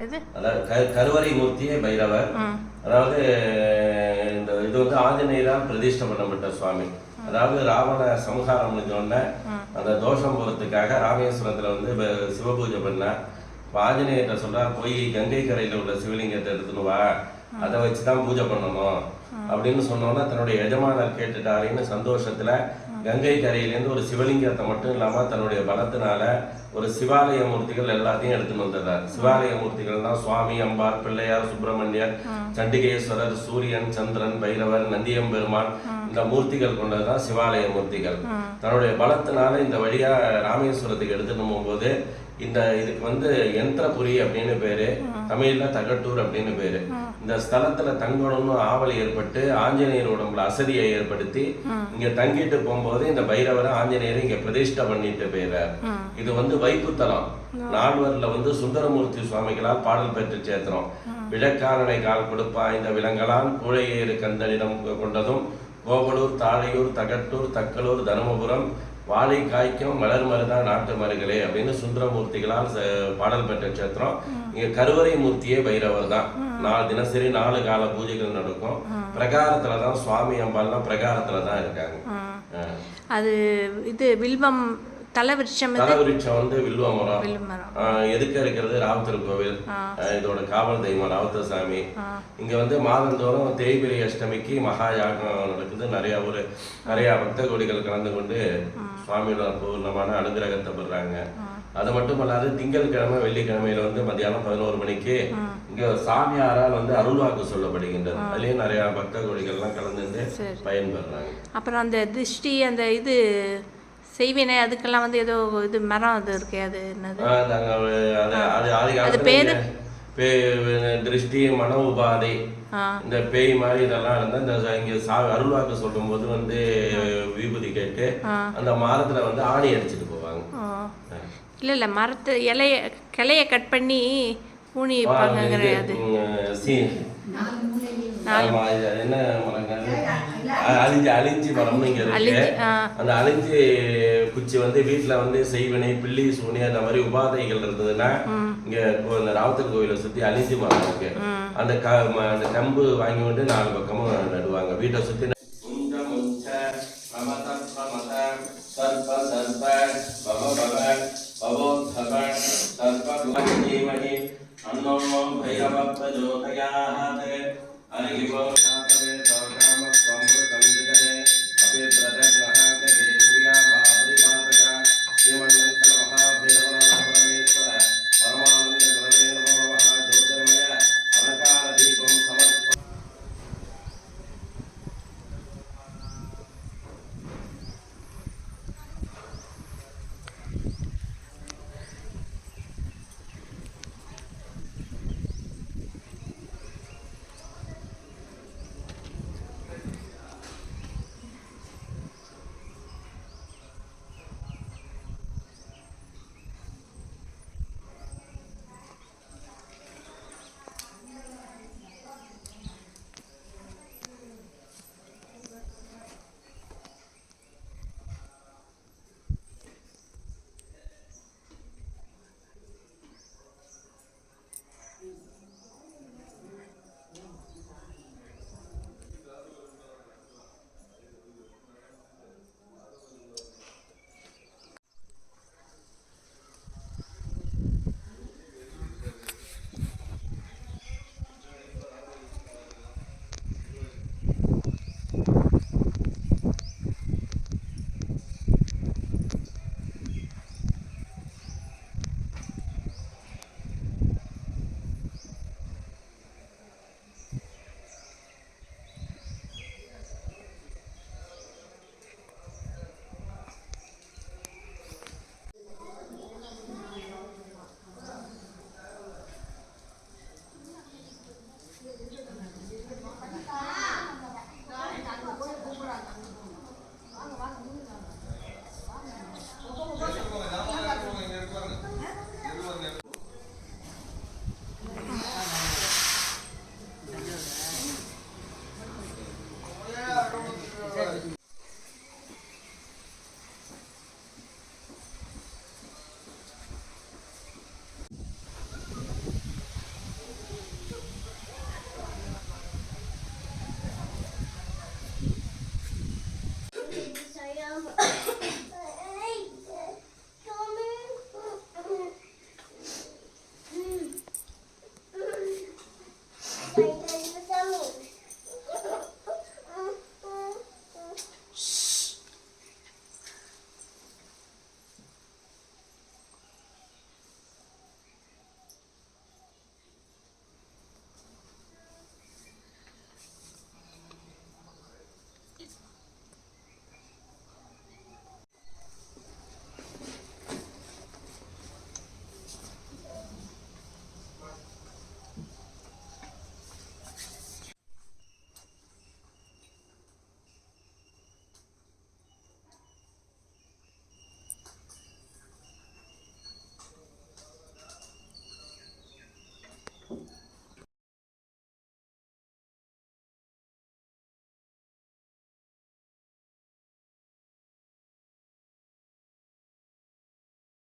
அதாவது கருவறை மூர்த்தியே பைரவர். அதாவது இந்த இது வந்து ஆஞ்சநேயரால் பிரதிஷ்டை பண்ணப்பட்ட சுவாமி. அதாவது ராவண சம்ஹாரம் முடிஞ்சோடனே அந்த தோஷம் போகிறதுக்காக ராமேஸ்வரத்துல வந்து சிவபூஜை பண்ண ஆஞ்சநேயர்கிட்ட சொல்றார், போய் கங்கை கரையில உள்ள சிவலிங்கத்தை எடுத்துன்னு வா, அதை வச்சுதான் பூஜை பண்ணணும் அப்படின்னு சொன்னோன்னா தன்னுடைய எஜமானர் கேட்டுட்டாருன்னு சந்தோஷத்துல கங்கை கரையிலேருந்து ஒரு சிவலிங்கத்தை மட்டும் இல்லாம தன்னுடைய பலத்தினால ஒரு சிவாலய மூர்த்திகள் எல்லாத்தையும் எடுத்துன்னு வந்தார். சிவாலய மூர்த்திகள் தான் சுவாமி, அம்பாள், பிள்ளையார், சுப்பிரமணியர், சண்டிகேஸ்வரர், சூரியன், சந்திரன், பைரவர், நந்தியம்பெருமான், இந்த மூர்த்திகள் கொண்டதுதான் சிவாலய மூர்த்திகள். தன்னுடைய பலத்தினால இந்த வழியா ராமேஸ்வரத்துக்கு எடுத்துட்டு போகும்போது இந்த இதுக்கு வந்து யந்திரபுரி அப்படின்னு பேரு, தமிழ்ல தகட்டூர் அப்படின்னு பேரு. இந்த ஸ்தலத்துல தங்கணும்னு ஆவல் ஏற்பட்டு ஆஞ்சநேயர் உடம்புல அசதியை ஏற்படுத்தி இங்க தங்கிட்டு போகும்போது இந்த பைரவரை ஆஞ்சநேயரை இங்க பிரதிஷ்டை பண்ணிட்டு போயிறார். இது வந்து வைப்புத்தலம். நால்வர்ல வந்து சுந்தரமூர்த்தி சுவாமிகளால் பாடல் பெற்று சேர்க்கிறோம். விளக்காரனை கால் கொடுப்பா இந்த விலங்கலான் கூழையேறு கந்தனிடம் கொண்டதும் கோவலூர், தாழையூர், தகட்டூர், தக்கலூர், தருமபுரம், வாழை காய்க்கும் மலர் மருதா நாட்டு மருகளே அப்படின்னு சுந்தரமூர்த்திகளால் பாடல் பெற்ற சேத்திரம். இங்க கருவறை மூர்த்தியே பைரவர் தான். தினசரி 4 கால பூஜைகள் நடக்கும். பிரகாரத்துலதான் சுவாமி அம்பாள்லாம் பிரகாரத்துலதான் இருக்காங்க. அது இது வில்வம் தலைவிருட்சம் வந்து வில்வ மரம். எதுக்க இருக்கிறது ராவுத்தர் கோவில். இதோட காவல் தெய்வம் ராவுத்தர் சாமி. இங்க வந்து மாதந்தோறும் தேய்பிரை அஷ்டமிக்கு மகா யாகம் நடக்குது. நிறைய பக்த கோடிகள் கலந்து கொண்டு சுவாமியோட பூர்ணமான அனுகிரகத்தை பெறாங்க. அது மட்டும் இல்லாது திங்கட்கிழமை வெள்ளிக்கிழமையில வந்து மத்தியானம் 11 மணிக்கு இங்க சாமியாரால் வந்து அருள்வாக்கு சொல்லப்படுகின்றது. அதுலயும் நிறைய பக்த கோடிகள்லாம் கலந்து பயன்பெறாங்க. அப்புறம் அந்த திருஷ்டி அந்த இது செய்வினை அதுக்கெல்லாம் வந்து ஏதோ இது மரம் அது இருக்கே, அது என்னது அது பேரு? திருஷ்டி, மன உபாதை, இந்த பேய் மாதிரி இதெல்லாம் இருந்தா இந்த இங்க அருள்வாக்கு சொல்லும் போது வந்து விபூதி கேட்டு அந்த மரத்துல வந்து ஆணி அடிச்சுட்டு போவாங்க. இல்ல மரத்து கிளைய கட் பண்ணி ஊனி என்ன மரங்கள் அழிஞ்சி மரம்னு இங்க இருக்கு. அந்த அழிஞ்சி குச்சி வந்து வீட்டுல வந்து செய்வினை, பில்லி, சூனி அந்த மாதிரி உபாதைகள் இருந்ததுன்னா இங்க ராவுத்தர் கோயிலை சுத்தி அழிஞ்சி மரம் இருக்கு. அந்த கம்பு வாங்கி கொண்டு 4 பக்கமும் நடுவாங்க. வீட்டை சுத்தி